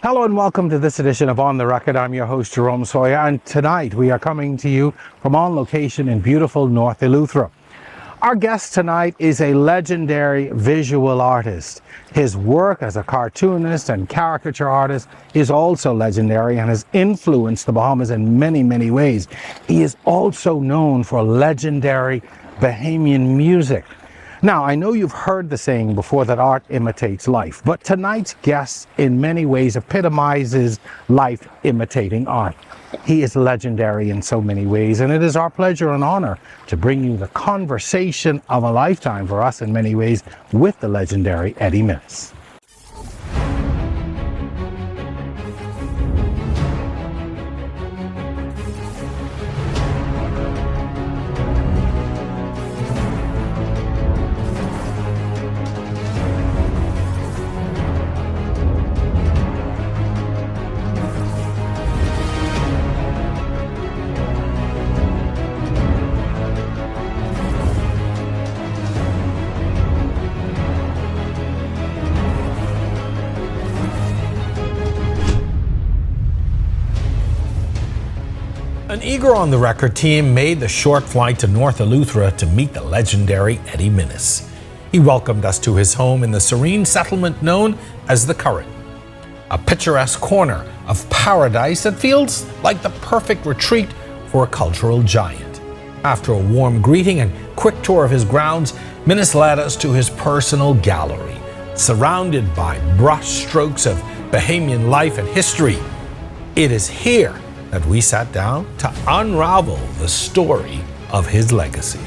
Hello and welcome to this edition of On the Record. I'm your host, Jerome Sawyer, and tonight we are coming to you from on location in beautiful North Eleuthera. Our guest tonight is a legendary visual artist. His work as a cartoonist and caricature artist is also legendary and has influenced the Bahamas in many, many ways. He is also known for legendary Bahamian music. Now, I know you've heard the saying before that art imitates life, but tonight's guest in many ways epitomizes life imitating art. He is legendary in so many ways, and it is our pleasure and honor to bring you the conversation of a lifetime for us in many ways with the legendary Eddie Minnis. An eager On the Record team made the short flight to North Eleuthera to meet the legendary Eddie Minnis. He welcomed us to his home in the serene settlement known as the Current, a picturesque corner of paradise that feels like the perfect retreat for a cultural giant. After a warm greeting and quick tour of his grounds, Minnis led us to his personal gallery, surrounded by brush strokes of Bahamian life and history. It is here that we sat down to unravel the story of his legacy.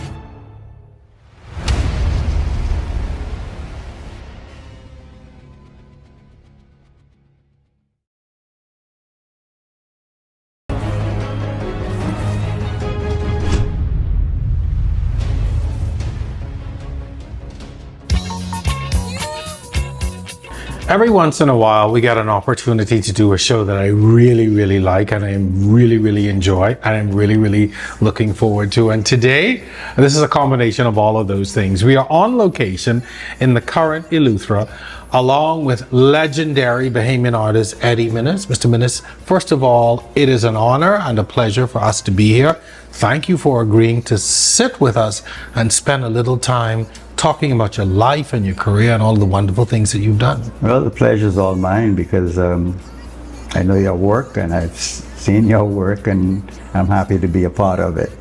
Every once in a while, we get an opportunity to do a show that I really, really like and I really enjoy and I'm really looking forward to. And today, this is a combination of all of those things. We are on location in the Current Eleuthera, along with legendary Bahamian artist Eddie Minnis. Mr. Minnis, first of all, it is an honor and a pleasure for us to be here. Thank you for agreeing to sit with us and spend a little time talking about your life and your career and all the wonderful things that you've done. Well, the pleasure's all mine because I know your work and I've seen your work and I'm happy to be a part of it.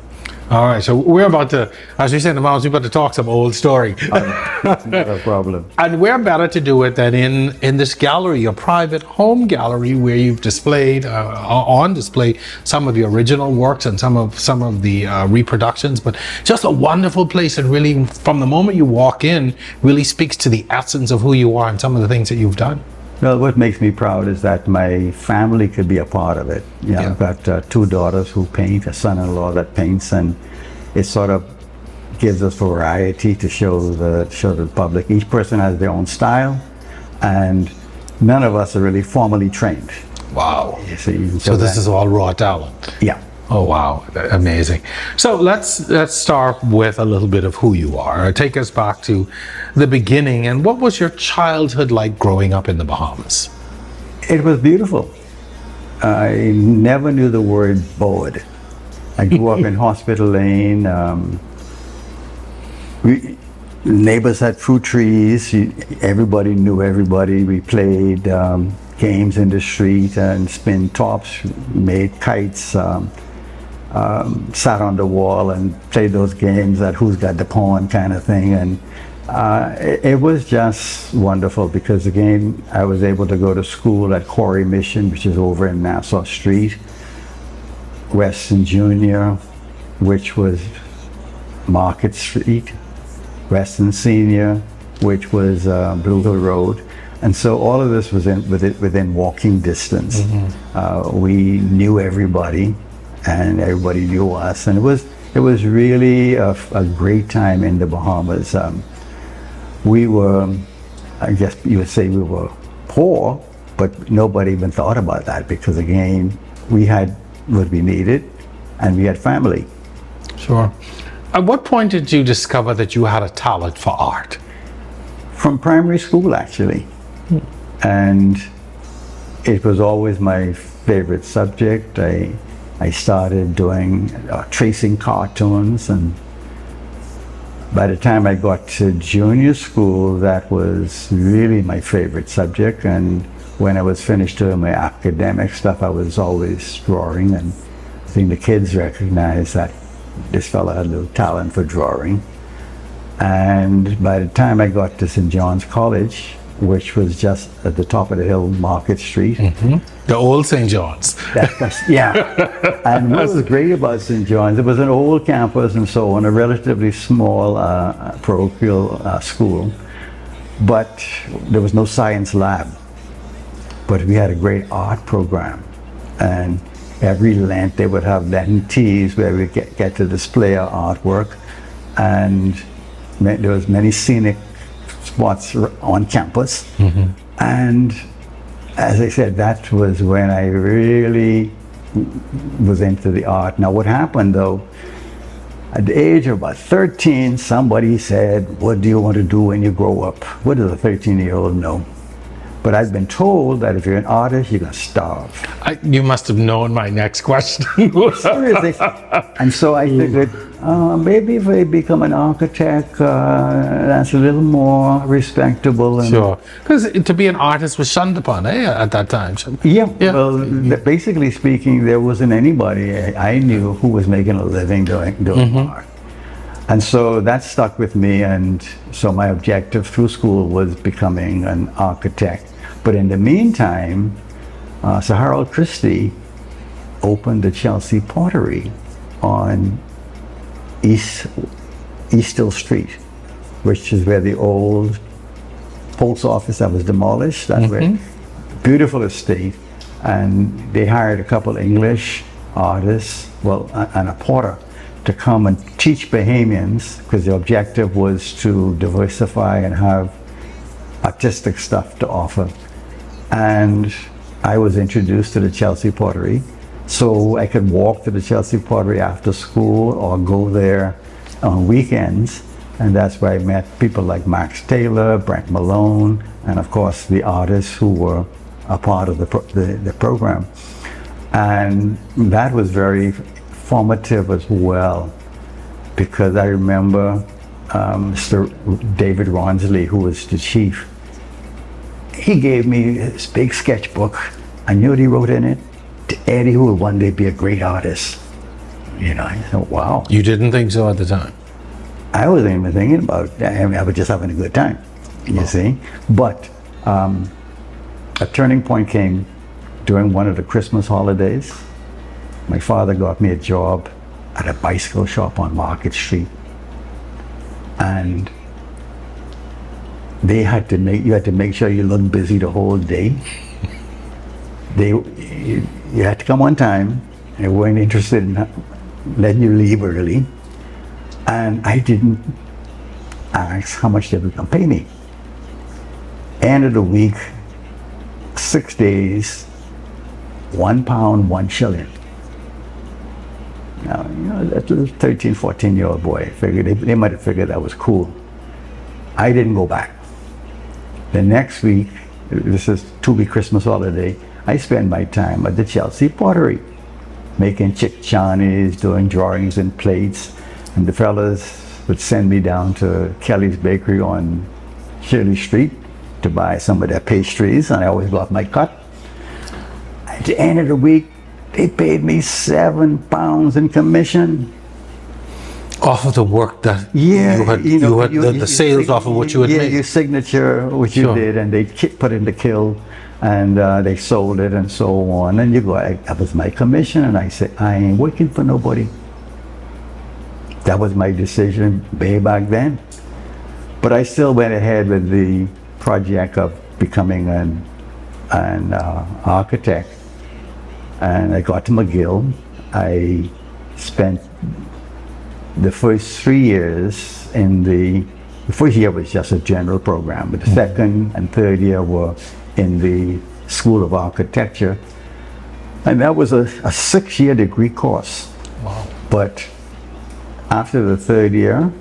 All right, so we're about to, as we say in the mountains, we're about to talk some old story. Not a problem. And where better to do it than in this gallery, your private home gallery, where you've displayed, on display, some of your original works and some of the reproductions, but just a wonderful place, and really, from the moment you walk in, really speaks to the essence of who you are and some of the things that you've done. Well, what makes me proud is that my family could be a part of it. Yeah. I've got two daughters who paint, a son-in-law that paints, and it sort of gives us variety to show the public. Each person has their own style, and none of us are really formally trained. Wow. You see, so this is all raw talent. Yeah. Oh, wow. Amazing. So let's start with a little bit of who you are. Take us back to the beginning. And what was your childhood like growing up in the Bahamas? It was beautiful. I never knew the word bored. I grew up in Hospital Lane. Neighbors had fruit trees. Everybody knew everybody. We played games in the street and spin tops, made kites. Sat on the wall and played those games at who's got the pawn kind of thing, and it was just wonderful because again I was able to go to school at Quarry Mission, which is over in Nassau Street, Weston Junior, which was Market Street, Weston Senior, which was Blue Hill Road, and so all of this was within walking distance. Mm-hmm. We knew everybody. And everybody knew us, and it was really a great time in the Bahamas. We were, I guess you would say we were poor, but nobody even thought about that because again, we had what we needed, and we had family. Sure. At what point did you discover that you had a talent for art? From primary school, actually. And it was always my favorite subject. I started doing tracing cartoons, and by the time I got to junior school, that was really my favorite subject. And when I was finished doing my academic stuff, I was always drawing, and I think the kids recognized that this fellow had a little talent for drawing. And by the time I got to St. John's College, which was just at the top of the hill, Market Street. The old St. John's. Yeah. And what was great about St. John's, it was an old campus and so on, a relatively small parochial school, but there was no science lab. But we had a great art program. And every Lent they would have Lenten teas where we get to display our artwork. And there was many scenic spots on campus. And as I said, that was when I really was into the art. Now what happened though, at the age of about 13, somebody said, what do you want to do when you grow up? What does a 13-year-old know? But I've been told that if you're an artist, you're going to starve. You must have known my next question. Seriously. And so I figured, maybe if I become an architect, that's a little more respectable. And Sure. Because to be an artist was shunned upon at that time. yeah. Well, basically speaking, there wasn't anybody I knew who was making a living doing art. And so that stuck with me, and so my objective through school was becoming an architect. But in the meantime, Sir Harold Christie opened the Chelsea Pottery on East Hill Street, which is where the old post office that was demolished. That's where, beautiful estate. And they hired a couple English artists, well, and a potter, to come and teach Bahamians, because the objective was to diversify and have artistic stuff to offer. And I was introduced to the Chelsea Pottery, so I could walk to the Chelsea Pottery after school or go there on weekends. And that's where I met people like Max Taylor, Brent Malone, and of course the artists who were a part of the program. And that was very formative as well, because I remember Mr. David Ronsley, who was the chief, he gave me this big sketchbook. I knew what he wrote in it: to Eddie, who will one day be a great artist. You know, I thought, wow. You didn't think so at the time? I wasn't even thinking about it. I was just having a good time, you see. But a turning point came during one of the Christmas holidays. My father got me a job at a bicycle shop on Market Street, and you had to make sure you looked busy the whole day. You had to come on time. They weren't interested in letting you leave early, and I didn't ask how much they were going to pay me. End of the week, 6 days, £1, 1 shilling. Now, you know, that little 13, 14-year-old boy, figured they might have figured that was cool. I didn't go back. The next week, this is 2-week Christmas holiday, I spent my time at the Chelsea Pottery, making chick-chanis, doing drawings and plates, and the fellas would send me down to Kelly's Bakery on Shirley Street to buy some of their pastries, and I always got my cut. At the end of the week, they paid me £7 in commission. Off of the work that you had the sales off of what you had made? Your signature, which you did, and they put in the kiln, and they sold it and so on. And you go, that was my commission, and I said, I ain't working for nobody. That was my decision way back then. But I still went ahead with the project of becoming an architect. And I got to McGill. I spent the first 3 years the first year was just a general program, but the second and third year were in the School of Architecture. And that was a 6-year degree course. Wow. But after the third year,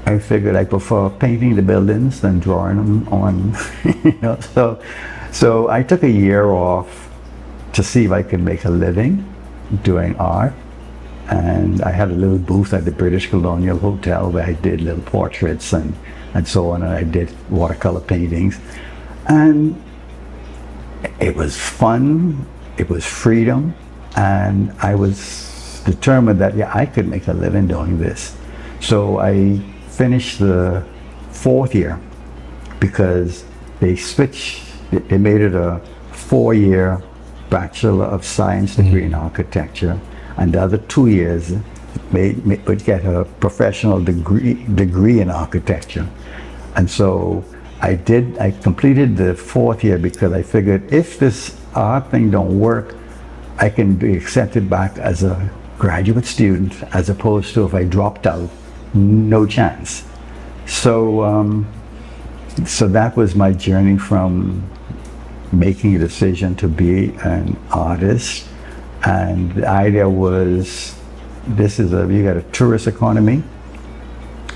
I figured I prefer painting the buildings than drawing them on, you know. So I took a year off to see if I could make a living doing art. And I had a little booth at the British Colonial Hotel where I did little portraits and so on. And I did watercolor paintings. And it was fun, it was freedom. And I was determined that, yeah, I could make a living doing this. So I finished the 4th year because they switched, they made it a 4-year Bachelor of Science degree in architecture, and the other 2 years would get a professional degree in architecture. And so I completed the 4th year because I figured if this art thing don't work, I can be accepted back as a graduate student, as opposed to if I dropped out, no chance. So so that was my journey from making a decision to be an artist. And the idea was, you got a tourist economy,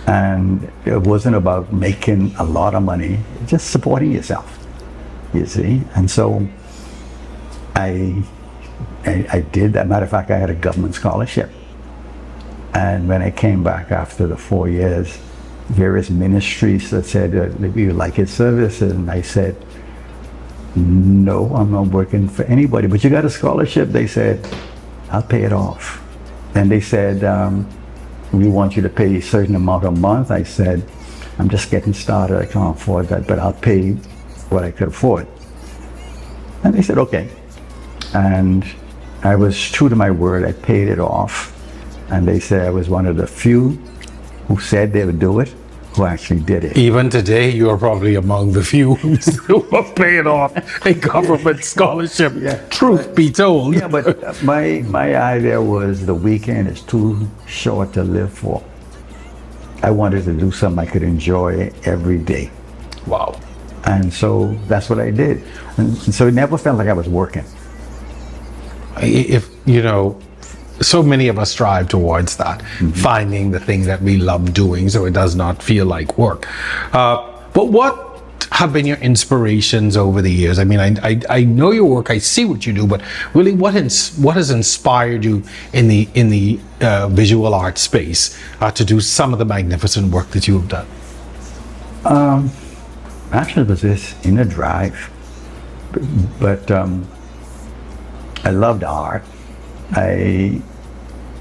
and it wasn't about making a lot of money, just supporting yourself, you see. And so I did that. Matter of fact, I had a government scholarship. And when I came back after the 4 years, various ministries that said, we would like his services. And I said, no, I'm not working for anybody. But you got a scholarship? They said, I'll pay it off. And they said, we want you to pay a certain amount a month. I said, I'm just getting started. I can't afford that, but I'll pay what I could afford. And they said, okay. And I was true to my word. I paid it off. And they said I was one of the few who said they would do it, who actually did it. Even today, you are probably among the few who are paying off a government scholarship, truth be told. Yeah, but my idea was the weekend is too short to live for. I wanted to do something I could enjoy every day. Wow. And so that's what I did. And so it never felt like I was working. If, you know, so many of us strive towards that, finding the thing that we love doing so it does not feel like work. But what have been your inspirations over the years? I mean, I know your work, I see what you do, but really what has inspired you in the visual art space to do some of the magnificent work that you have done? Actually, it was this inner drive. But I loved art. I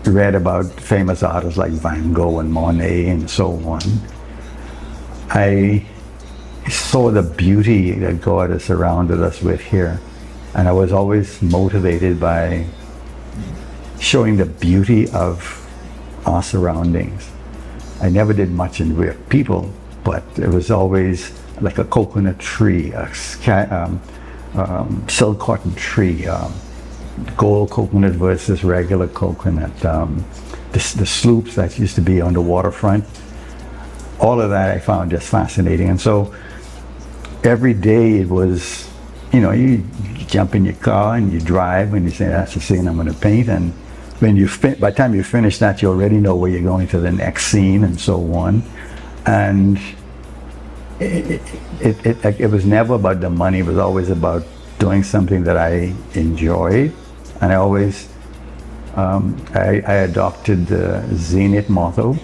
read about famous artists like Van Gogh and Monet and so on. I saw the beauty that God has surrounded us with here. And I was always motivated by showing the beauty of our surroundings. I never did much in way of people, but it was always like a coconut tree, a silk cotton tree, gold coconut versus regular coconut, the sloops that used to be on the waterfront. All of that I found just fascinating. And so every day it was, you know, you jump in your car and you drive and you say, that's the scene I'm going to paint. And when by the time you finish that, you already know where you're going to the next scene and so on. And it was never about the money. It was always about doing something that I enjoyed. And I always, I adopted the Zenith motto: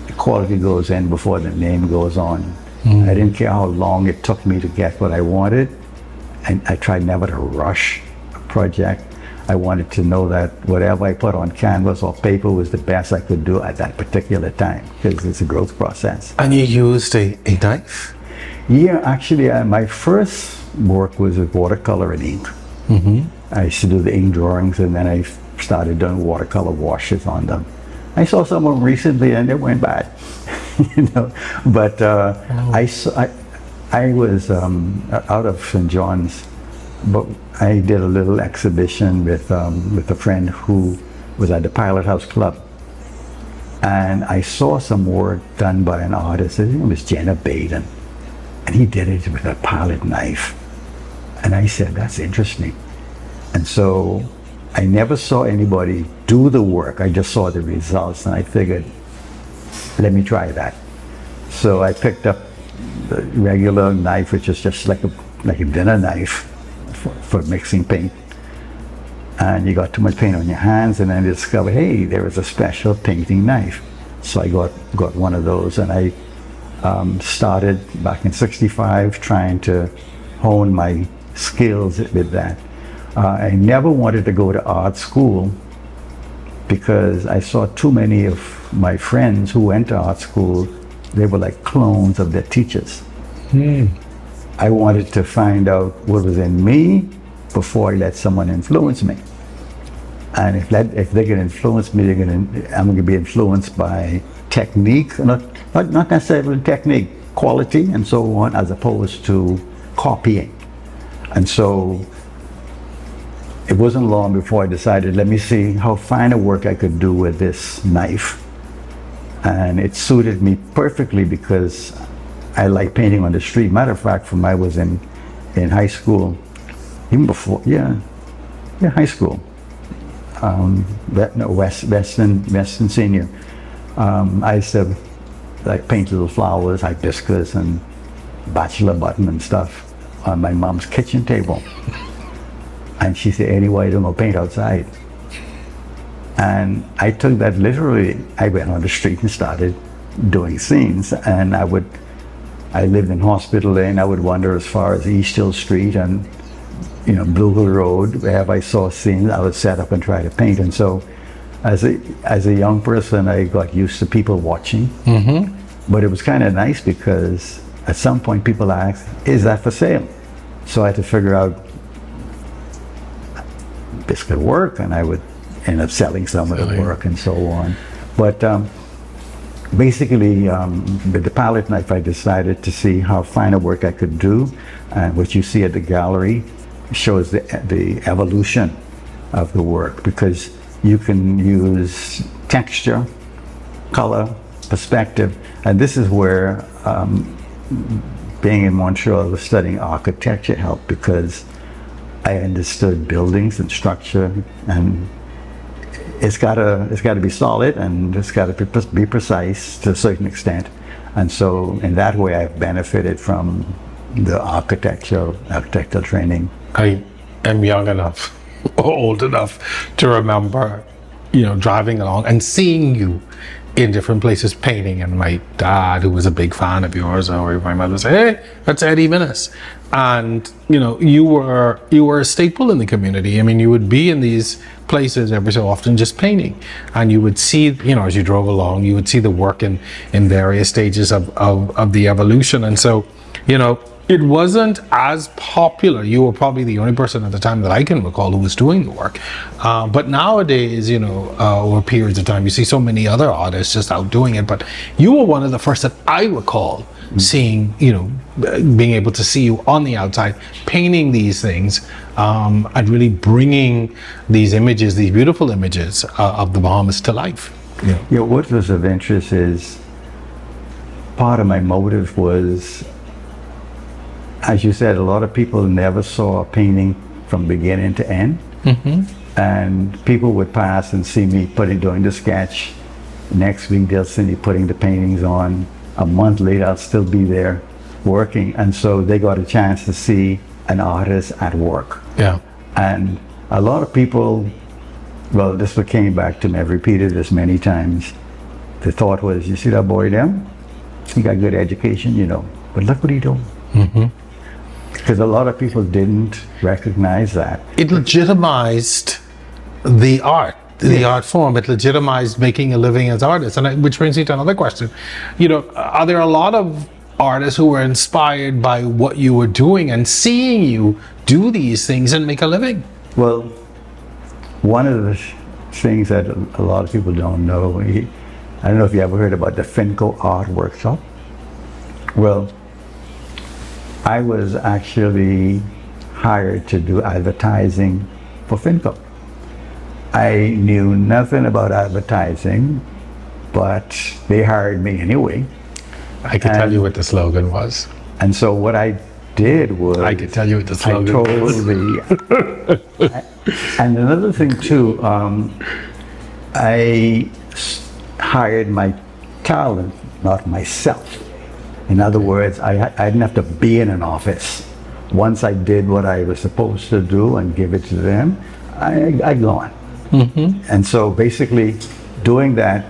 the quality goes in before the name goes on. I didn't care how long it took me to get what I wanted. And I tried never to rush a project. I wanted to know that whatever I put on canvas or paper was the best I could do at that particular time, because it's a growth process. And you used a knife? Yeah, actually, my first work was with watercolor and ink. I used to do the ink drawings, and then I started doing watercolor washes on them. I saw some of them recently, and they went bad, you know. But I was out of St. John's, but I did a little exhibition with a friend who was at the Pilot House Club, and I saw some work done by an artist. His name was Jenna Baden, and he did it with a pilot knife. And I said, that's interesting. And so I never saw anybody do the work. I just saw the results, and I figured, let me try that. So I picked up the regular knife, which is just like a like a dinner knife for mixing paint. And you got too much paint on your hands, and then I discovered, hey, there is a special painting knife. So I got one of those, and I started back in '65 trying to hone my skills with that. I never wanted to go to art school because I saw too many of my friends who went to art school. They were like clones of their teachers. I wanted to find out what was in me before I let someone influence me. And if they can influence me, I'm going to be influenced by technique, not necessarily technique, quality and so on, as opposed to copying. And so it wasn't long before I decided, let me see how fine a work I could do with this knife. And it suited me perfectly because I like painting on the street. Matter of fact, from I was in high school, even before, high school, Western Senior. I used to like paint little flowers, hibiscus and bachelor button and stuff on my mom's kitchen table. And she said, anyway, don't go paint outside. And I took that literally. I went on the street and started doing scenes. And I lived in Hospital Lane. I would wander as far as East Hill Street and Blue Hill Road. Wherever I saw scenes, I would set up and try to paint. And so as a young person, I got used to people watching. But it was kind of nice because at some point people asked, is that for sale? So I had to figure out this could work, and I would end up selling some of the work and so on. But basically, with the palette knife, I decided to see how fine a work I could do. And what you see at the gallery shows the evolution of the work, because you can use texture, color, perspective. And this is where being in Montreal, studying architecture helped, because I understood buildings and structure, and it's got to be solid, and it's got to be precise to a certain extent. And so in that way, I've benefited from the architectural training. I am young enough, or old enough, to remember, driving along and seeing you in different places painting, and my dad, who was a big fan of yours, or my mother would say, hey, that's Eddie Minnis. And you were a staple in the community. I mean, you would be in these places every so often just painting, and you would see, as you drove along, you would see the work in various stages of the evolution. And so it wasn't as popular. You were probably the only person at the time that I can recall who was doing the work. But nowadays, over periods of time, you see so many other artists just out doing it. But you were one of the first that I recall seeing, being able to see you on the outside painting these things, and really bringing these images, these beautiful images of the Bahamas to life. What was of interest is, part of my motive was, as you said, a lot of people never saw a painting from beginning to end. And people would pass and see me doing the sketch. Next week they'll see me putting the paintings on. A month later I'll still be there working. And so they got a chance to see an artist at work. And a lot of people, well, this what came back to me, I've repeated this many times. The thought was, you see that boy there? He got good education, but look what he doing. Because a lot of people didn't recognize that. It legitimized the art, the art form. It legitimized making a living as artists. And which brings me to another question. Are there a lot of artists who were inspired by what you were doing and seeing you do these things and make a living? Well, one of the things that a lot of people don't know, I don't know if you ever heard about the Finco Art Workshop. Well, I was actually hired to do advertising for Finco. I knew nothing about advertising, but they hired me anyway. I could tell you what the slogan was. And so what I did was, I could tell you what the slogan was. And another thing too, I hired my talent, not myself. In other words, I didn't have to be in an office once I did what I was supposed to do and give it to them, I go on. And so basically doing that,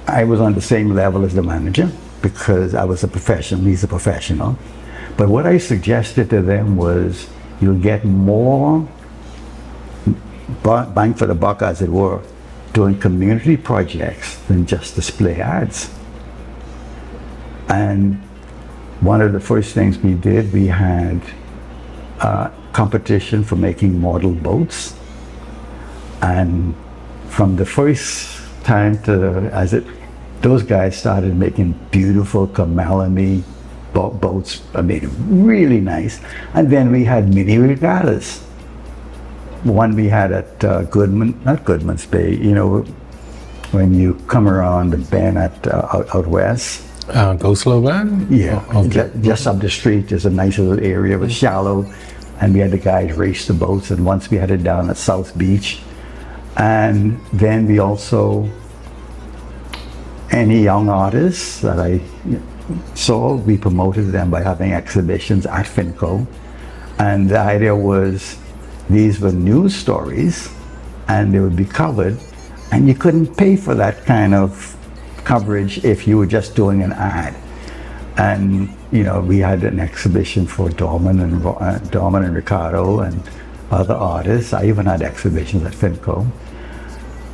I was on the same level as the manager because I was a professional, he's a professional. But what I suggested to them was you'll get more bang for the buck, as it were, doing community projects than just display ads. And one of the first things we did, we had a competition for making model boats. And from the first time those guys started making beautiful camellia boats, I mean, really nice. And then we had mini regattas. One we had at not Goodman's Bay, you know, when you come around the bend out west. Go Slow Bend? Yeah, Oh, okay. just up the street, there's a nice little area, it was shallow, and we had the guys race the boats, and once we had it down at South Beach. And then we also, any young artists that I saw, we promoted them by having exhibitions at Finco. And the idea was, these were news stories and they would be covered, and you couldn't pay for that kind of coverage if you were just doing an ad. And you know, we had an exhibition for Dorman and Ricardo and other artists. I even had exhibitions at Finco.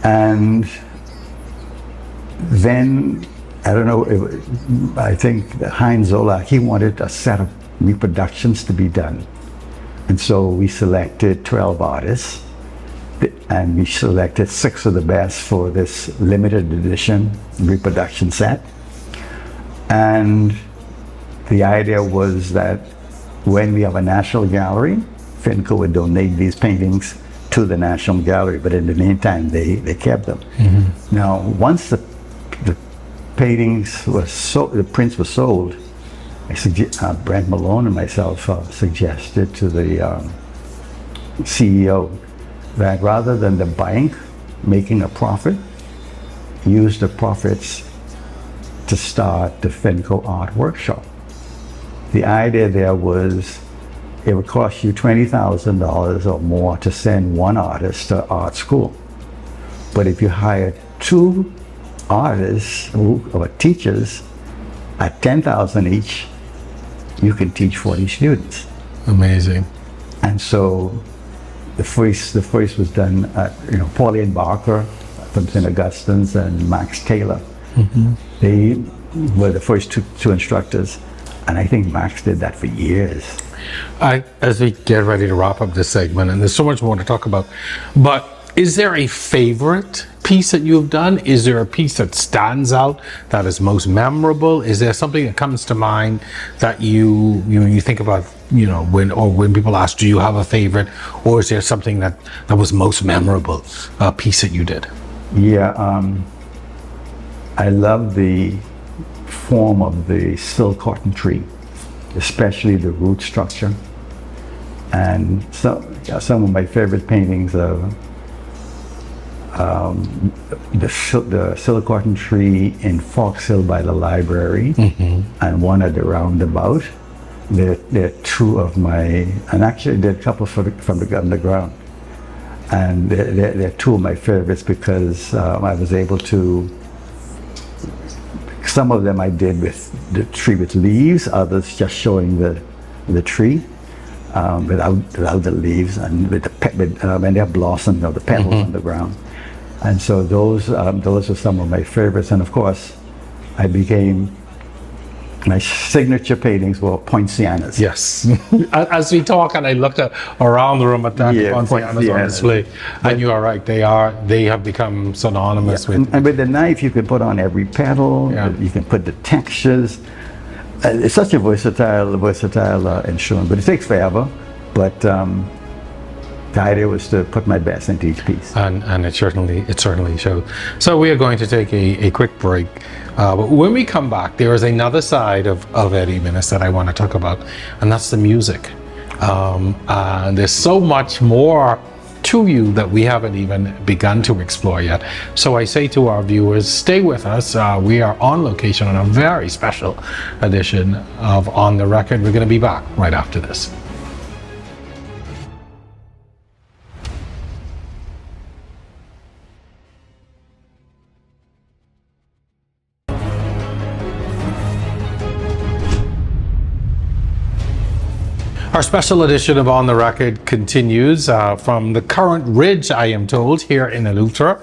And then, I don't know, I think Heinz Zola, he wanted a set of reproductions to be done. And so we selected 12 artists, and we selected 6 of the best for this limited edition reproduction set. And the idea was that when we have a national gallery, Finco would donate these paintings to the National Gallery, but in the meantime, they kept them. Now, once the paintings were sold, the prints were sold, Brent Malone and myself suggested to the CEO that rather than the bank making a profit, use the profits to start the Finco Art Workshop. The idea there was it would cost you $20,000 or more to send one artist to art school. But if you hire 2 artists or teachers at $10,000 each, you can teach 40 students. Amazing. And so the first was done at, you know, Pauline Barker from St. Augustine's and Max Taylor. They were the first two instructors, and I think Max did that for years. As we get ready to wrap up this segment, and there's so much more to talk about, but is there a favorite piece that you've done? Is there a piece that stands out, that is most memorable? Is there something that comes to mind that you think about, you know, when people ask, do you have a favorite, or is there something that was most memorable, a piece that you did? Yeah, I love the form of the silk cotton tree, especially the root structure. And some of my favorite paintings are the silk cotton tree in Fox Hill by the library, and one at the roundabout. They're 2 of my, and actually there are a couple from the underground. And they're 2 of my favorites because I was able to, some of them I did with the tree with leaves, others just showing the tree without the leaves, and when they're blossomed, the petals on the ground. And so those are some of my favorites. And of course, my signature paintings were Poincianas. Yes. As we talk, and I looked around the room at that, Poincianas on display, and you are right, they have become synonymous with. And with the knife, you can put on every petal. You can put the textures. It's such a versatile instrument, but it takes forever. But the idea was to put my best into each piece. And it certainly showed. So we are going to take a quick break. But when we come back, there is another side of Eddie Minnis that I want to talk about, and that's the music. And there's so much more to you that we haven't even begun to explore yet. So I say to our viewers, stay with us. We are on location on a very special edition of On the Record. We're going to be back right after this. Our special edition of On the Record continues from the current ridge, I am told, here in Eleuthera,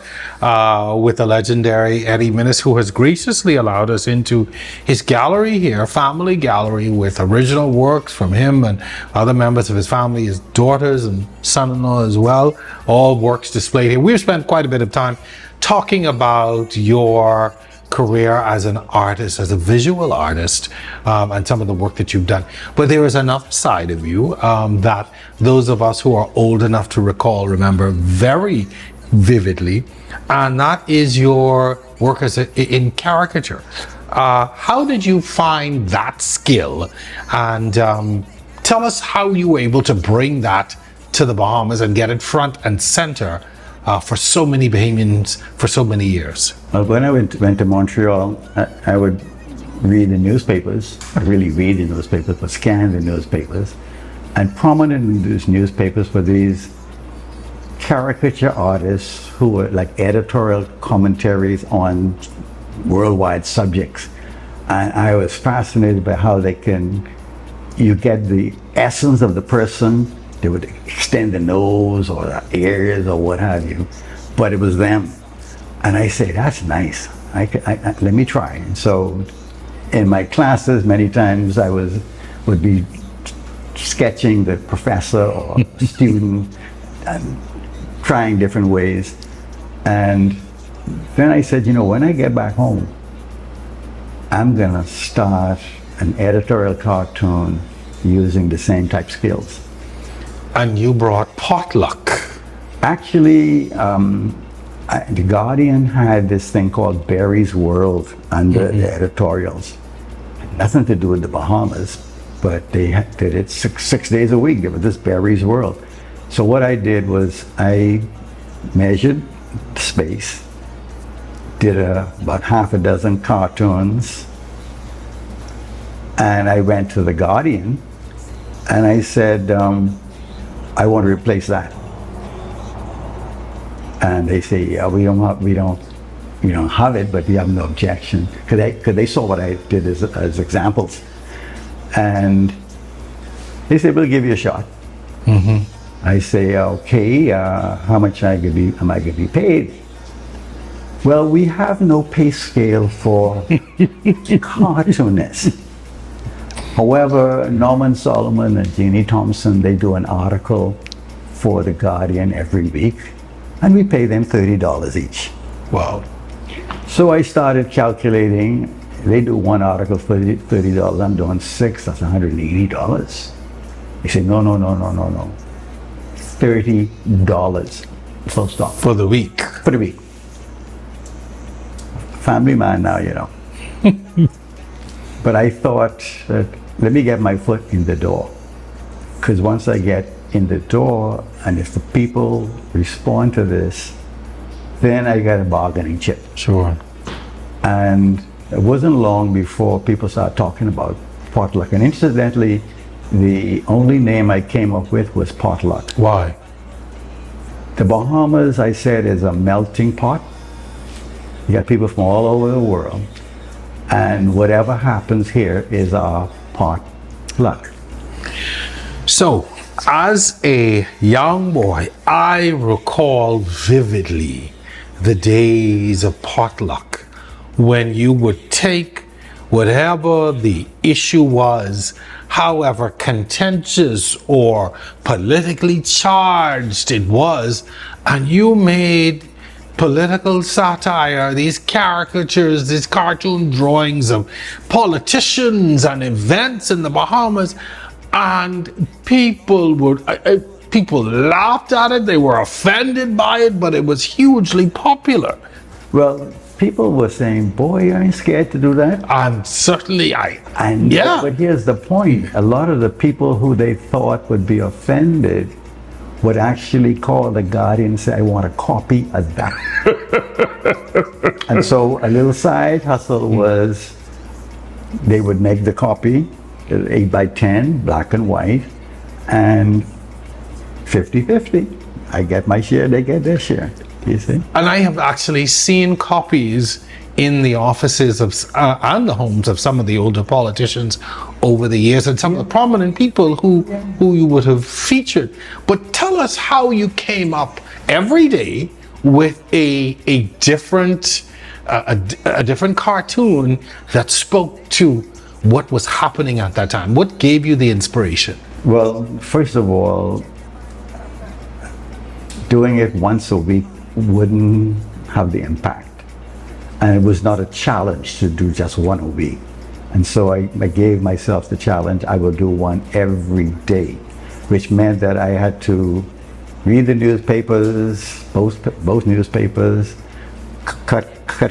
with the legendary Eddie Minnis, who has graciously allowed us into his gallery here, family gallery, with original works from him and other members of his family, his daughters and son-in-law as well, all works displayed here. We've spent quite a bit of time talking about your career as an artist, as a visual artist, and some of the work that you've done. But there is another side of you that those of us who are old enough to recall remember very vividly, and that is your work in caricature. How did you find that skill? And tell us how you were able to bring that to the Bahamas and get it front and center for so many Bahamians for so many years. Well, when I went to Montreal, I would read the newspapers. Not really read the newspapers, but scan the newspapers. And prominent in these newspapers were these caricature artists who were like editorial commentaries on worldwide subjects. And I was fascinated by how you get the essence of the person. They would extend the nose or the ears or what have you, but it was them. And I say, that's nice. Let me try. And so in my classes, many times I would be sketching the professor or student and trying different ways. And then I said, when I get back home, I'm gonna start an editorial cartoon using the same type skills. And you brought potluck. Actually, The Guardian had this thing called Barry's World under the editorials. Nothing to do with the Bahamas, but they did it six days a week. There was this Barry's World. So what I did was I measured space, did about half a dozen cartoons, and I went to The Guardian and I said, I want to replace that. And they say, yeah, we don't have it, but we have no objection. Because they saw what I did as examples. And they said, we'll give you a shot. Mm-hmm. I say, okay, how much am I going to be paid? Well, we have no pay scale for cartoonists. However, Norman Solomon and Jeannie Thompson, they do an article for The Guardian every week, and we pay them $30 each. Wow. So I started calculating, they do one article for $30, I'm doing 6, that's $180. They say, no. $30, full stop. For the week. For the week. Family man now, But I thought that, let me get my foot in the door. Because once I get in the door, and if the people respond to this, then I got a bargaining chip. Sure. And it wasn't long before people started talking about potluck. And incidentally, the only name I came up with was potluck. Why? The Bahamas, I said, is a melting pot. You got people from all over the world. And whatever happens here is our potluck. So, as a young boy, I recall vividly the days of potluck when you would take whatever the issue was, however contentious or politically charged it was, and you made political satire, these caricatures, these cartoon drawings of politicians and events in the Bahamas, and people laughed at it, they were offended by it, but it was hugely popular. Well, people were saying, boy, you ain't scared to do that? And certainly yeah. But here's the point. A lot of the people who they thought would be offended would actually call the Guardian and say, I want a copy of that. And so a little side hustle was, they would make the copy, 8 by 10, black and white, and 50-50. I get my share, they get their share, you see? And I have actually seen copies in the offices of and the homes of some of the older politicians over the years and some of the prominent people who you would have featured. But tell us how you came up every day with a different cartoon that spoke to what was happening at that time. What gave you the inspiration? Well, first of all, doing it once a week wouldn't have the impact. And it was not a challenge to do just one a week. And so I gave myself the challenge, I will do one every day, which meant that I had to read the newspapers, both newspapers, cut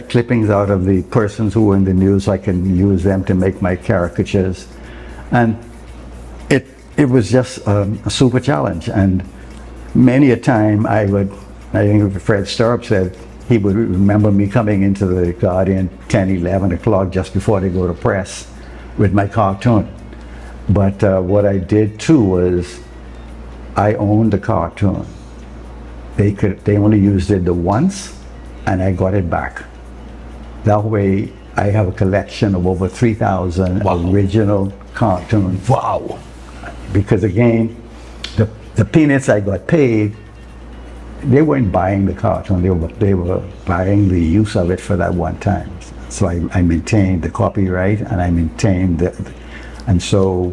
clippings out of the persons who were in the news so I can use them to make my caricatures. And it was just a super challenge. And many a time I think Fred Stirrup said he would remember me coming into the Guardian 10, 11 o'clock just before they go to press with my cartoon. But what I did too was I owned the cartoon. They only used it the once and I got it back. That way I have a collection of over 3,000 original cartoons. Wow. Because again, the peanuts I got paid, they weren't buying the cartoon, they were buying the use of it for that one time. So I maintained the copyright and I maintained and so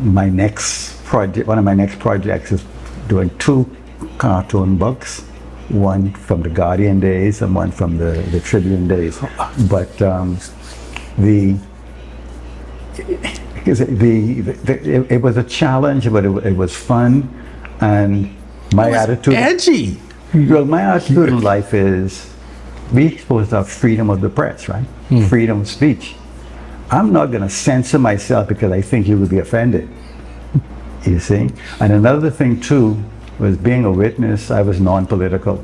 my next project, one of my next projects is doing 2 cartoon books, one from the Guardian days and one from the Tribune days. But it was a challenge, but it was fun, and my attitude. Edgy. Well, my attitude in life is we're supposed to have freedom of the press, right? Freedom of speech. I'm not going to censor myself because I think you would be offended. You see? And another thing too was being a witness, I was non-political.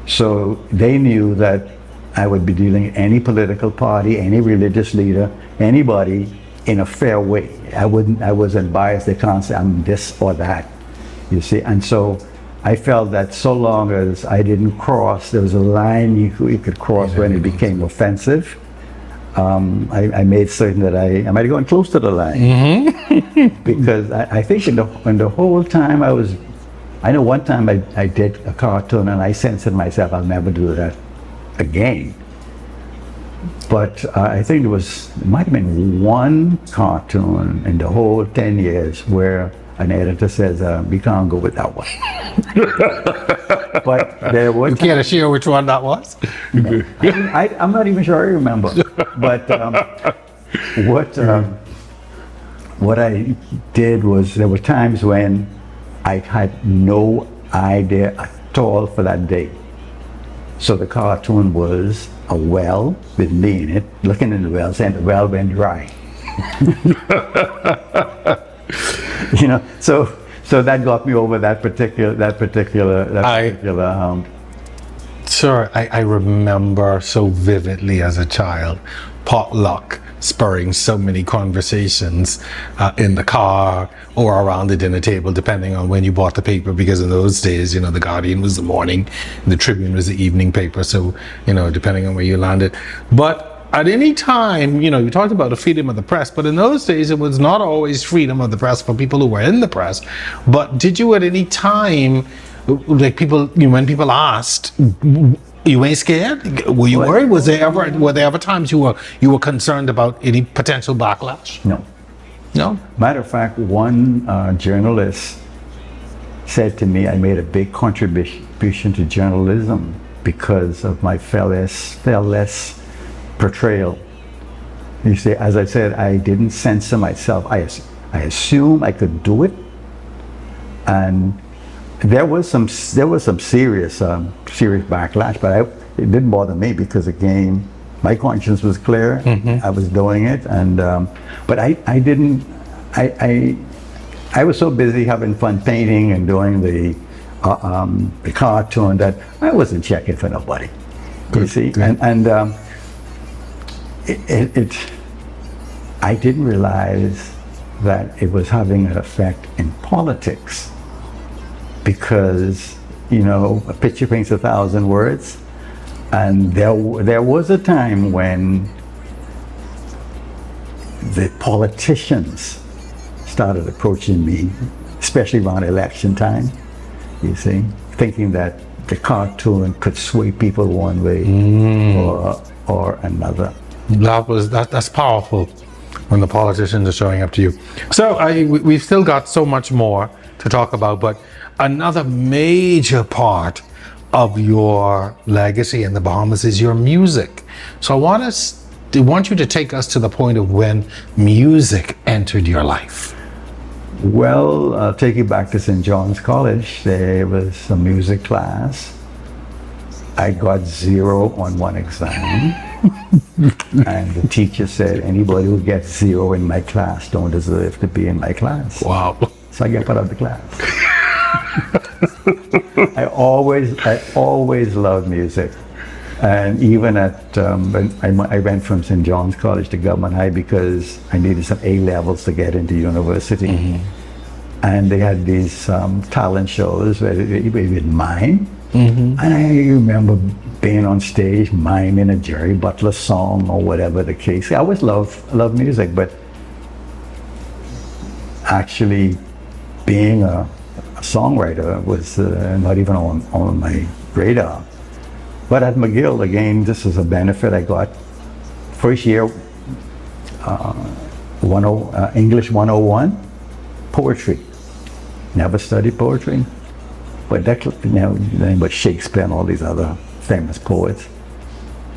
So they knew that I would be dealing with any political party, any religious leader, anybody in a fair way. I wasn't biased. They can't say I'm this or that. You see? And so I felt that so long as I didn't cross, there was a line you could cross when it became offensive. I made certain that I might have gone close to the line. Because I think in the whole time I know one time I did a cartoon and I censored myself, I'll never do that again. But I think it might have been one cartoon in the whole 10 years where an editor says, we can't go with that one. But there was. You can't share which one that was? I'm not even sure I remember. But what I did was there were times when I had no idea at all for that day. So the cartoon was a well with me in it, looking in the well, saying the well went dry. You know, so that got me over that particular. Sir, I remember so vividly as a child, potluck spurring so many conversations in the car or around the dinner table, depending on when you bought the paper, because in those days, you know, the Guardian was the morning, and the Tribune was the evening paper, so, you know, depending on where you landed. But at any time, you know, you talked about the freedom of the press, but in those days it was not always freedom of the press for people who were in the press. But did you at any time, like when people asked, you ain't scared? Were you worried? Were there ever times you were concerned about any potential backlash? No. No? Matter of fact, one journalist said to me I made a big contribution to journalism because of my less portrayal. You see, as I said, I didn't censor myself. I assumed I could do it, and there was some serious backlash, but it didn't bother me because again, my conscience was clear. I was doing it, and but I didn't. I was so busy having fun painting and doing the cartoon that I wasn't checking for nobody. You see, and I didn't realize that it was having an effect in politics. Because, you know, a picture paints 1,000 words, and there was a time when the politicians started approaching me, especially around election time, you see, thinking that the cartoon could sway people one way or another. That's powerful when the politicians are showing up to you. So we've still got so much more to talk about, but another major part of your legacy in the Bahamas is your music. So I want you to take us to the point of when music entered your life. Well, I'll take you back to St. John's College. There was a music class. I got 0 on one exam. And the teacher said, anybody who gets 0 in my class don't deserve to be in my class. Wow. So I got put out of the class. I always loved music. And even at, when I went from St. John's College to Government High because I needed some A levels to get into university. And they had these talent shows where they would mime. And I remember being on stage miming a Jerry Butler song or whatever the case. I always loved music, but actually being a songwriter was not even on my radar. But at McGill, again, this is a benefit I got. First year, English 101, poetry. Never studied poetry, but but Shakespeare and all these other famous poets.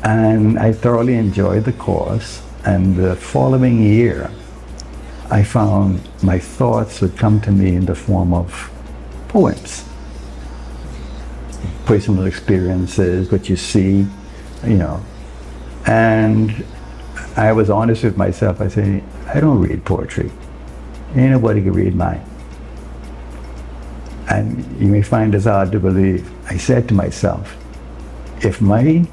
And I thoroughly enjoyed the course. And the following year, I found my thoughts would come to me in the form of poems. Personal experiences, what you see, And I was honest with myself. I said, I don't read poetry. Ain't nobody can read mine. And you may find this hard to believe. I said to myself, if my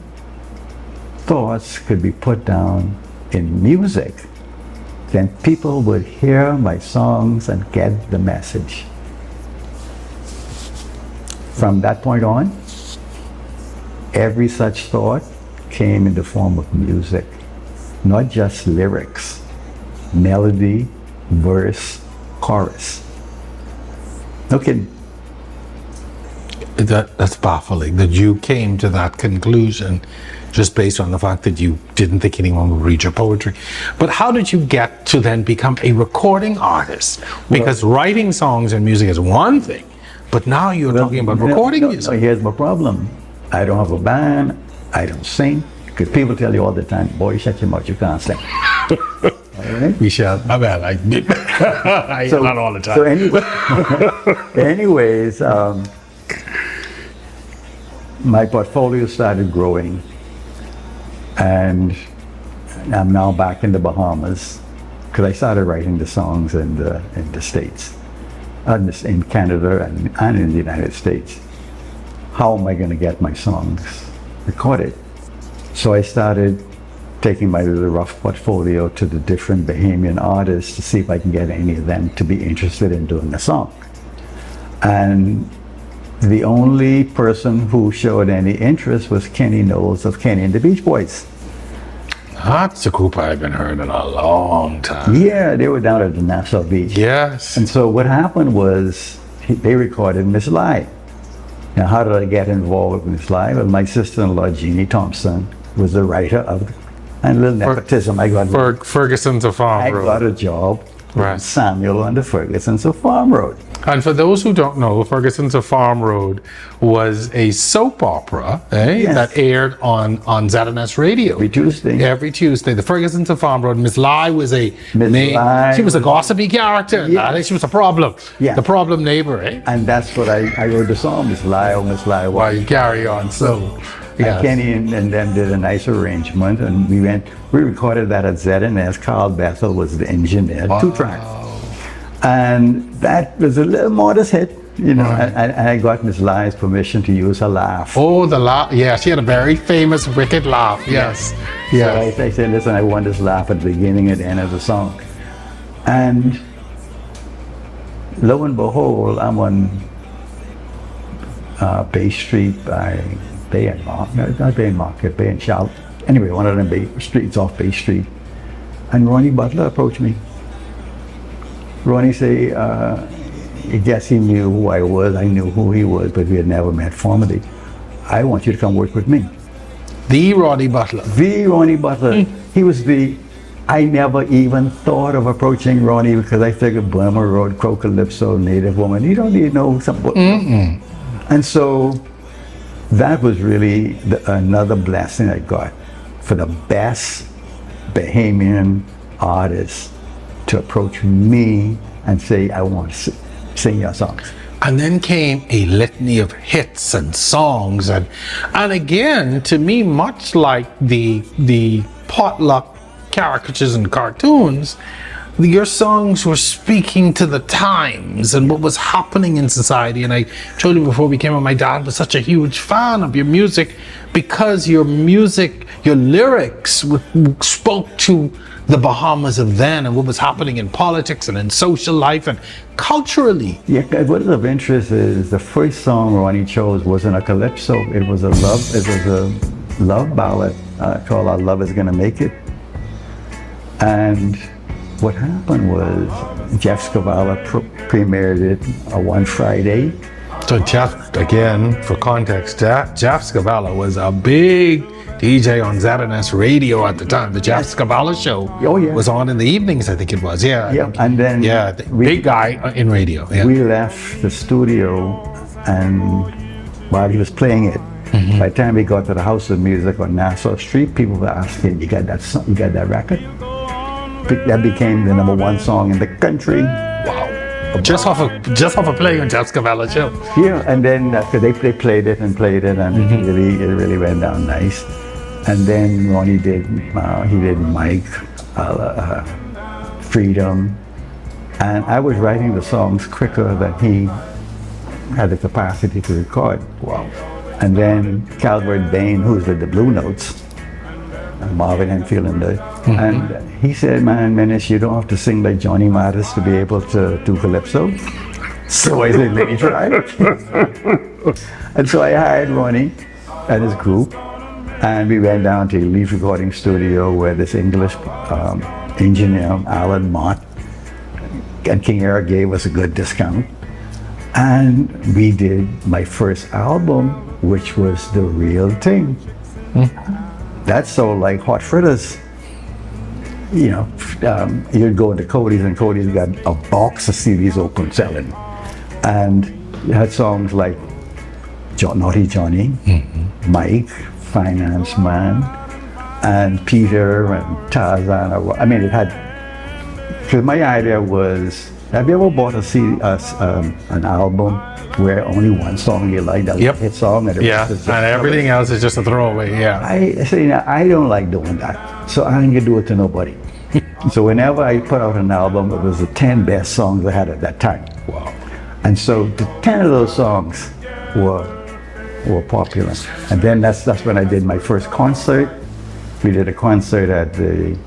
thoughts could be put down in music, then people would hear my songs and get the message. From that point on, every such thought came in the form of music, not just lyrics, melody, verse, chorus. No kidding. That's baffling that you came to that conclusion just based on the fact that you didn't think anyone would read your poetry. But how did you get to then become a recording artist? Because writing songs and music is one thing, but now you're talking about recording music. No, here's my problem. I don't have a band. I don't sing. Because people tell you all the time, boy, shut your mouth, you can't sing. Right? We shall. I did. Not all the time. So anyways, my portfolio started growing, and I'm now back in the Bahamas because I started writing the songs in the States, in Canada and in the United States. How am I going to get my songs recorded? So I started taking my little rough portfolio to the different Bahamian artists to see if I can get any of them to be interested in doing a song. And the only person who showed any interest was Kenny Knowles of Kenny and the Beach Boys. That's a group I haven't heard in a long time. Yeah, they were down at the Nassau Beach. Yes. And so what happened was they recorded Miss Lai. Now, how did I get involved with Miss Lai? Well, my sister-in-law, Jeannie Thompson, was the writer of, and a little nepotism. Ferguson's of Farm Road. I got a job Right. with Samuel and the Fergusons of Farm Road. And for those who don't know, Ferguson's of Farm Road was a soap opera Yes. that aired on ZNS Radio. Every Tuesday. Every Tuesday. The Ferguson's of Farm Road. Miss Lai was a Lai she was a gossipy character. Yes. I think she was a problem. Yeah. The problem neighbor, eh? And that's what I wrote the song, Miss Lai, oh Miss Lai. While you carry on. So, And Kenny and them did a nice arrangement, and we recorded that at ZNS. Tate Bethel was the engineer, 2 tracks. And that was a little modest hit, and I got Miss Lai's permission to use her laugh. Oh, the laugh. Yeah, she had a very famous wicked laugh. Yes. So I said, listen, I want this laugh at the beginning and end of the song. And lo and behold, I'm on Bay Street by Bay and Market, not Bay and Market, Bay and Shout. Anyway, one of them Bay streets off Bay Street. And Ronnie Butler approached me. Ronnie said, I guess he knew who I was, I knew who he was, but we had never met formally. I want you to come work with me. The Ronnie Butler. The Ronnie Butler. He was I never even thought of approaching Ronnie because I figured Burma Road, Crocalypso, Native Woman, you don't need to know something. And so that was really another blessing I got for the best Bahamian artist to approach me and say, I want to sing your songs. And then came a litany of hits and songs, and again, to me, much like the potluck caricatures and cartoons, your songs were speaking to the times and what was happening in society. And I told you before we came on, my dad was such a huge fan of your music because your lyrics spoke to the Bahamas of then and what was happening in politics and in social life and culturally. Yeah, what is of interest is the first song Ronnie chose wasn't a calypso. It was a love ballad called "Our Love Is Gonna Make It." And what happened was Jeff Scavala premiered it one Friday. So Jeff, again, for context, Jeff Scavala was a big DJ on ZNS radio at the time. The Jeff Scavala show was on in the evenings, I think it was. Yeah. And then big guy in radio. Yeah. We left the studio, and while he was playing it, by the time we got to the House of Music on Nassau Street, people were asking, "You got that song? You got that record?" That became the #1 song in the country. Wow. Just off a play on Jeff Scavala show. Yeah, and then they played it, and it really went down nice. And then Ronnie did Mike, Freedom, and I was writing the songs quicker than he had the capacity to record. Wow. And then Calvert Bain, who's with the Blue Notes, and Marvin Enfield and he said, "Man, Minnis, you don't have to sing like Johnny Mattis to be able to do calypso." So I said, "Let me try." And so I hired Ronnie and his group, and we went down to Elite Recording Studio where this English engineer, Alan Mott, and King Eric gave us a good discount. And we did my first album, which was The Real Thing. That sold like hot fritters. You know, you'd go into Cody's, and Cody's got a box of CDs open selling. And you had songs like Naughty Johnny, Mike, Finance Man, and Peter, and Tarzan. I mean, it had, because my idea was, have you ever bought an album where only one song you like, that hit song, and everything else is just a throwaway? Yeah. I say, I don't like doing that, so I ain't gonna do it to nobody. So whenever I put out an album, it was the 10 best songs I had at that time. Wow. And so the 10 of those songs were popular. And then that's when I did my first concert. We did a concert at the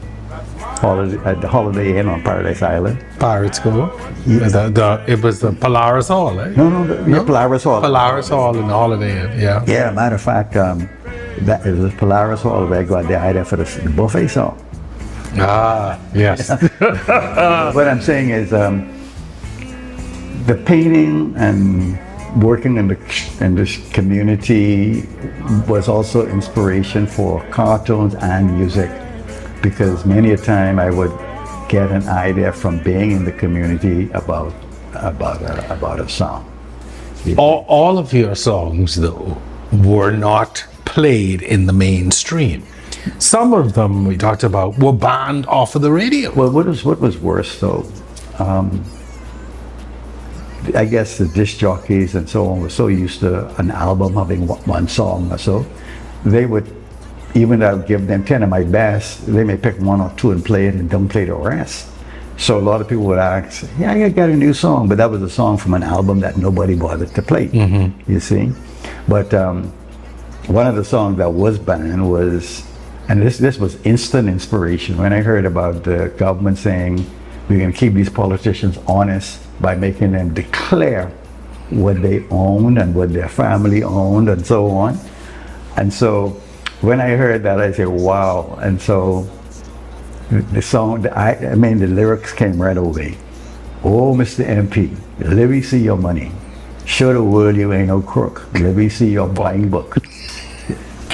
Holiday Inn on Paradise Island. Pirate School? Yeah. It was the Polaris Hall, eh? No, Polaris Hall. Polaris Hall in the Holiday Inn, yeah. Yeah, matter of fact, it was Polaris Hall where I got the idea for the buffet song. Ah, yes. What I'm saying is the painting and working in this community was also inspiration for cartoons and music, because many a time I would get an idea from being in the community about a song. All of your songs, though, were not played in the mainstream. Some of them we talked about were banned off of the radio. Well, what was worse though, I guess the disc jockeys and so on were so used to an album having one song or so, they would, even though I would give them 10 of my best, they may pick one or two and play it and don't play the rest. So a lot of people would ask, "Yeah, I got a new song," but that was a song from an album that nobody bothered to play. You see, but one of the songs that was banned was, and this was instant inspiration when I heard about the government saying we're going to keep these politicians honest by making them declare what they owned and what their family owned and so on. And so when I heard that, I said, wow. And so the song, the lyrics came right away. Oh, Mr. MP, let me see your money. Show the world you ain't no crook. Let me see your buying book.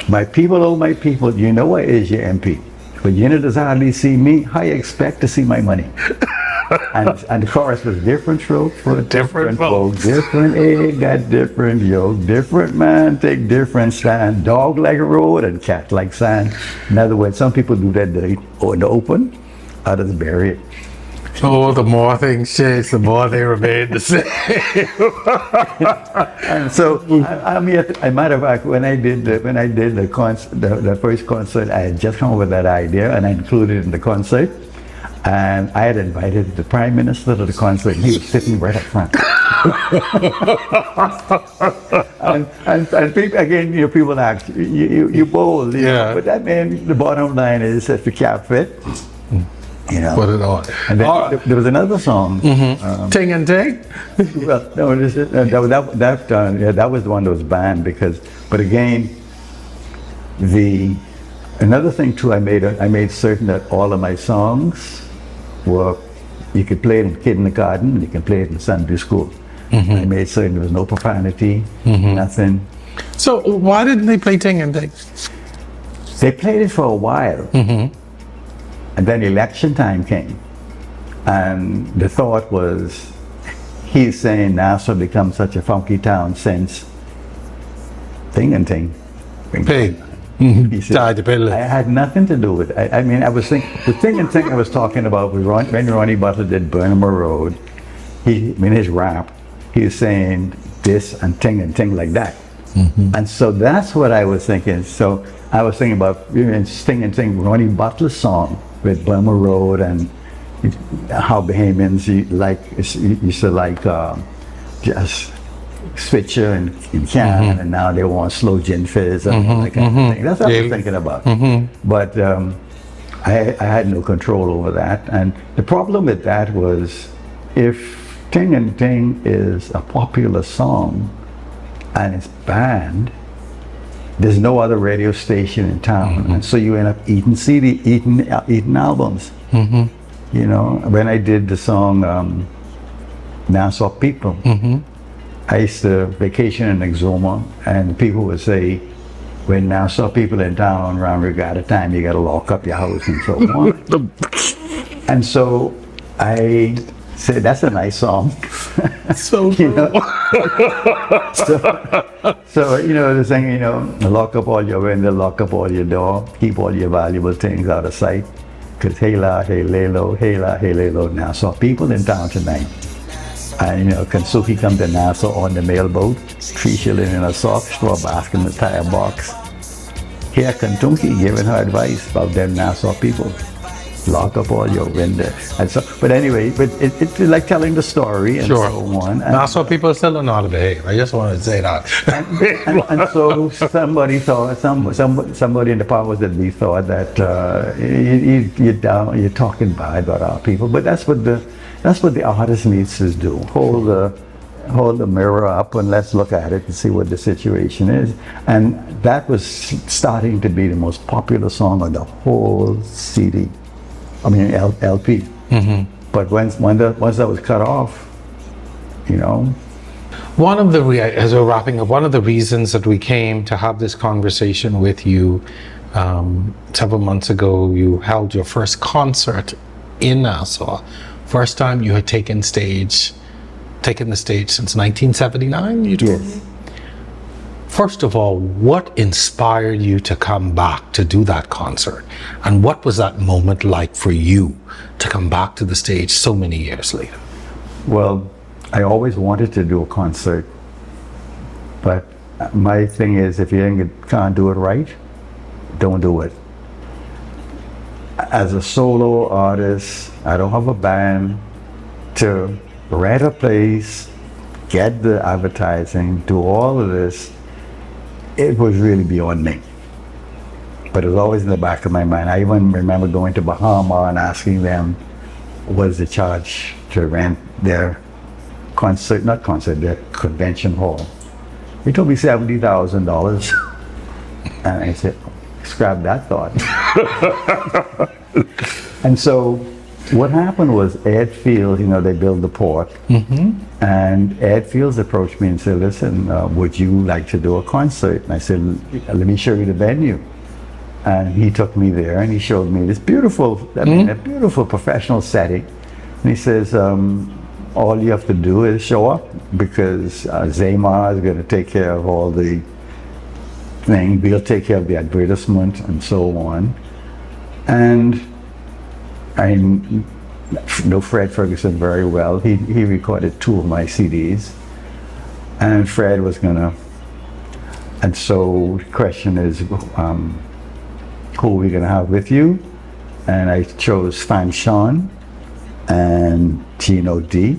My people, oh my people, you know I is your MP. But you know does hardly see me, how you expect to see my money? and the chorus was different stroke for different folk. Different egg got different yolk. Different man take different stand. Dog like road and cat like sand. In other words, some people do that in the open, others bury it. Oh, the more things change, the more they remain the same. And so, I mean, as a matter of fact, when I did the first concert, I had just come up with that idea, and I included it in the concert. And I had invited the Prime Minister to the concert, and he was sitting right up front. and people, again, people ask, you bold, you know, but that man, the bottom line is, if the cap fit, you know. Put it on. And then there was another song. Ting and Ting? Well, no, that was the one that was banned but again, another thing too, I made certain that all of my songs were, you could play it in kindergarten, and you can play it in Sunday school. I made certain there was no profanity, nothing. So why didn't they play Ting and Ting? They played it for a while. And then election time came, and the thought was, he's saying Nassau become such a funky town since Ting and Ting. Pig. He said, Tate Bethel. I had nothing to do with it. I mean, I was thinking, the Ting and Ting I was talking about was when Ronnie Butler did Burnham Road, in his rap, he was saying this and Ting like that. And so that's what I was thinking. So I was thinking about Ting and Ting, Ronnie Butler's song with Burma Road, and how Bahamians used to like just switcher and can, and now they want slow gin fizz and that kind of thing. That's what I was thinking about. But I had no control over that. And the problem with that was, if Ting and Ting is a popular song and it's banned, there's no other radio station in town, and so you end up eating albums. You know, when I did the song Nassau People, I used to vacation in Exuma, and people would say, when Nassau people in town around regatta time, you got to lock up your house and so on. And so I said, that's a nice song. So you know? so you know, the saying, lock up all your windows, lock up all your door, keep all your valuable things out of sight. Because hey la, hey lay low, hey la, hey lay low. Nassau people in town tonight. And Kansuki come to Nassau on the mailboat, 3 shillings in a soft straw basket in the tire box. Here Kantunki giving her advice about them Nassau people. Lock up all your windows. And so, but anyway, it's like telling the story and so on. And Nassau people still don't know how to behave. I just wanted to say that. and so somebody thought, somebody in the powers that be thought that you're talking bad about our people. But that's what the artist needs to do. Hold the mirror up and let's look at it and see what the situation is. And that was starting to be the most popular song on the whole CD. I mean LP. But once that was cut off, as we're wrapping up, one of the reasons that we came to have this conversation with you several months ago, you held your first concert in Nassau. First time you had taken the stage since 1979, you told me? First of all, what inspired you to come back to do that concert? And what was that moment like for you to come back to the stage so many years later? Well, I always wanted to do a concert, but my thing is, if you can't do it right, don't do it. As a solo artist, I don't have a band to rent a place, get the advertising, do all of this. It was really beyond me. But it was always in the back of my mind. I even remember going to Bahamian and asking them, what's the charge to rent their their convention hall. They told me $70,000. And I said, scrap that thought. And so what happened was Ed Fields, they built the port, and Ed Fields approached me and said, listen, would you like to do a concert? And I said, let me show you the venue. And he took me there and he showed me this beautiful, a beautiful professional setting. And he says, all you have to do is show up, because Zaymar is going to take care of all the thing. We'll take care of the advertisement and so on. And I know Fred Ferguson very well. He recorded 2 of my CDs, and Fred was gonna. And so the question is, who are we gonna have with you? And I chose Fan Sean and Gino D.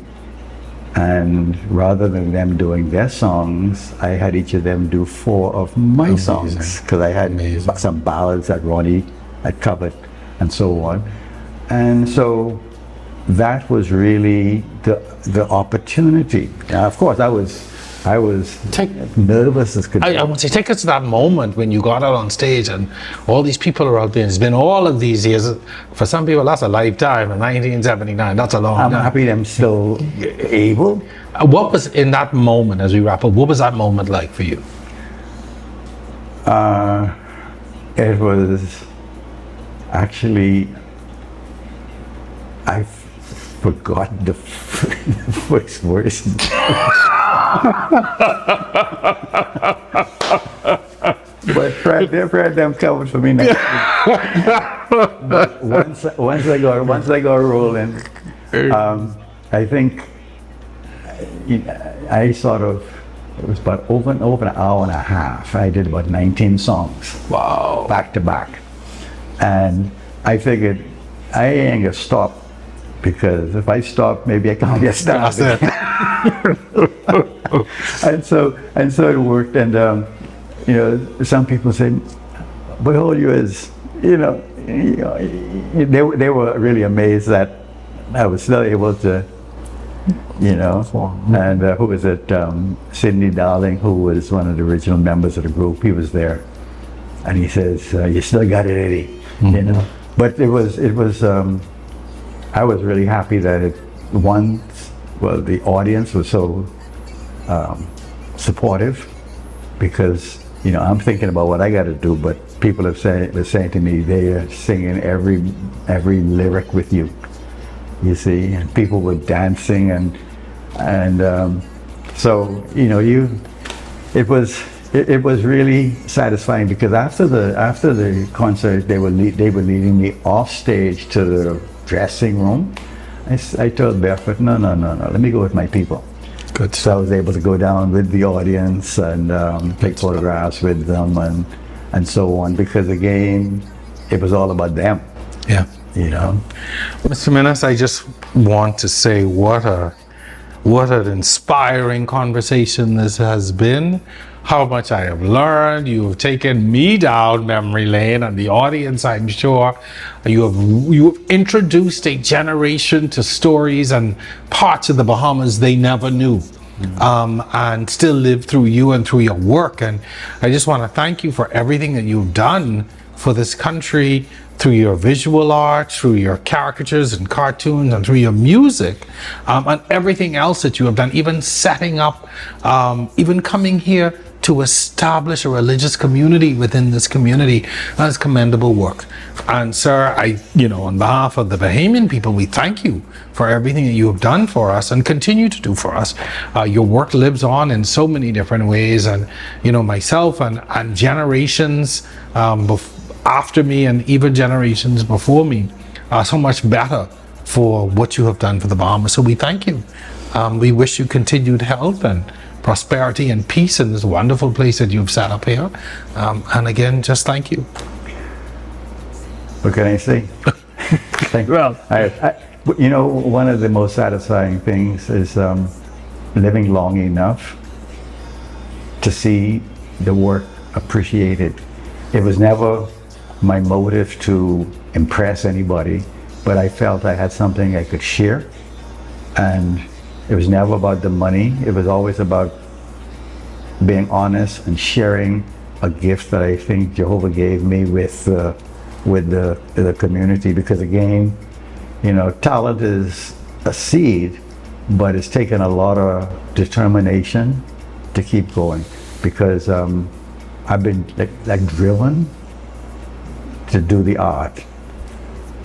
And rather than them doing their songs, I had each of them do 4 of my songs, because I had some ballads that Ronnie had covered and so on. And so that was really the opportunity. Now, of course, I was nervous as could be. I want to take us to that moment when you got out on stage and all these people are out there. It's been all of these years. For some people, that's a lifetime. In 1979, that's a long time. I'm happy I'm still able. What was in that moment, as we wrap up, what was that moment like for you? It was actually, I forgot the first verse. But Fred, them covered for me next week. But once I got rolling, I think I sort of, it was about over an hour and a half. I did about 19 songs. Wow. Back to back. And I figured I ain't gonna stop, because if I stop, maybe I can't get started. and so it worked. And some people say, "But all you is," they were really amazed that I was still able to, And who was it? Sidney Darling, who was one of the original members of the group. He was there, and he says, "You still got it, Eddie." But it was. I was really happy that the audience was so supportive, because I'm thinking about what I got to do, but people were saying to me, they are singing every lyric with you. You see, and people were dancing, and so it was really satisfying, because after the concert, they were leading me off stage to the dressing room. I told Barefoot, no, let me go with my people. Good. So I was able to go down with the audience and take photographs with them and so on, because again, it was all about them. Yeah. Mr. Minnis, I just want to say what an inspiring conversation this has been. How much I have learned. You have taken me down memory lane, and the audience, I'm sure, you have introduced a generation to stories and parts of the Bahamas they never knew, and still live through you and through your work. And I just want to thank you for everything that you've done for this country, through your visual art, through your caricatures and cartoons, and through your music, and everything else that you have done, even setting up, even coming here to establish a religious community within this community. That is commendable work. And sir, on behalf of the Bahamian people, we thank you for everything that you have done for us and continue to do for us. Your work lives on in so many different ways, and myself and generations after me and even generations before me are so much better for what you have done for the Bahamas. So we thank you. We wish you continued health and prosperity and peace in this wonderful place that you've set up here. And again, just thank you. What can I say? Thank you. Well, one of the most satisfying things is living long enough to see the work appreciated. It was never my motive to impress anybody, but I felt I had something I could share, and it was never about the money. It was always about being honest and sharing a gift that I think Jehovah gave me with with the community, because again, talent is a seed, but it's taken a lot of determination to keep going, because I've been like driven to do the art.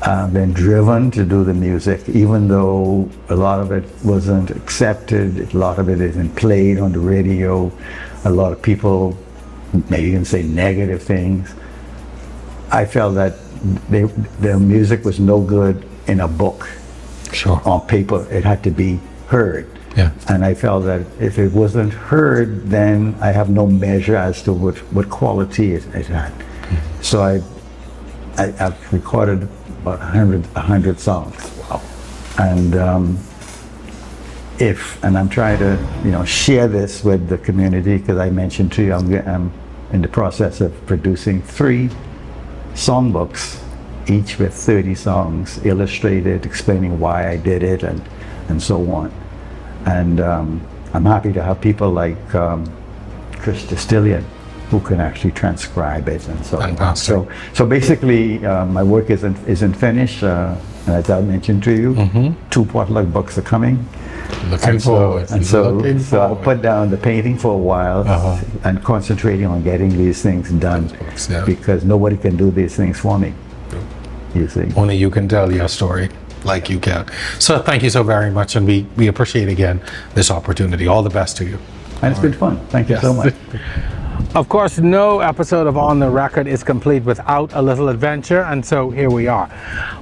I've been driven to do the music, even though a lot of it wasn't accepted, a lot of it isn't played on the radio, a lot of people maybe even say negative things. I felt that the music was no good in a book. Sure. On paper, it had to be heard. Yeah. And I felt that if it wasn't heard, then I have no measure as to what quality it had. Mm-hmm. So I've recorded about 100 songs. Wow. And I'm trying to share this with the community, because I mentioned to you I'm in the process of producing 3 songbooks, each with 30 songs illustrated, explaining why I did it and so on. And I'm happy to have people like Chris Distillion, who can actually transcribe it and so on. So basically, my work isn't finished. And as I mentioned to you, 2 potluck books are coming. Looking forward. So I'll put down the painting for a while and concentrating on getting these things done, because nobody can do these things for me. You see. Only you can tell your story like you can. So thank you so very much, and we appreciate again this opportunity. All the best to you. And it's been fun. Thank you so much. Of course, no episode of On the Record is complete without a little adventure, and so here we are.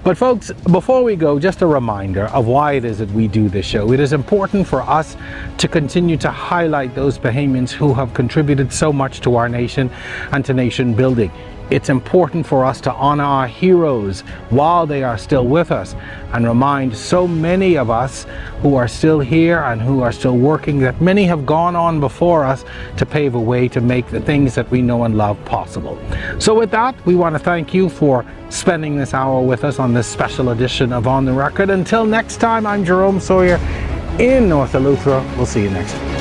But folks, before we go, just a reminder of why it is that we do this show. It is important for us to continue to highlight those Bahamians who have contributed so much to our nation and to nation building. It's important for us to honor our heroes while they are still with us, and remind so many of us who are still here and who are still working that many have gone on before us to pave a way to make the things that we know and love possible. So with that, we want to thank you for spending this hour with us on this special edition of On the Record. Until next time, I'm Jerome Sawyer in North Eleuthera. We'll see you next time.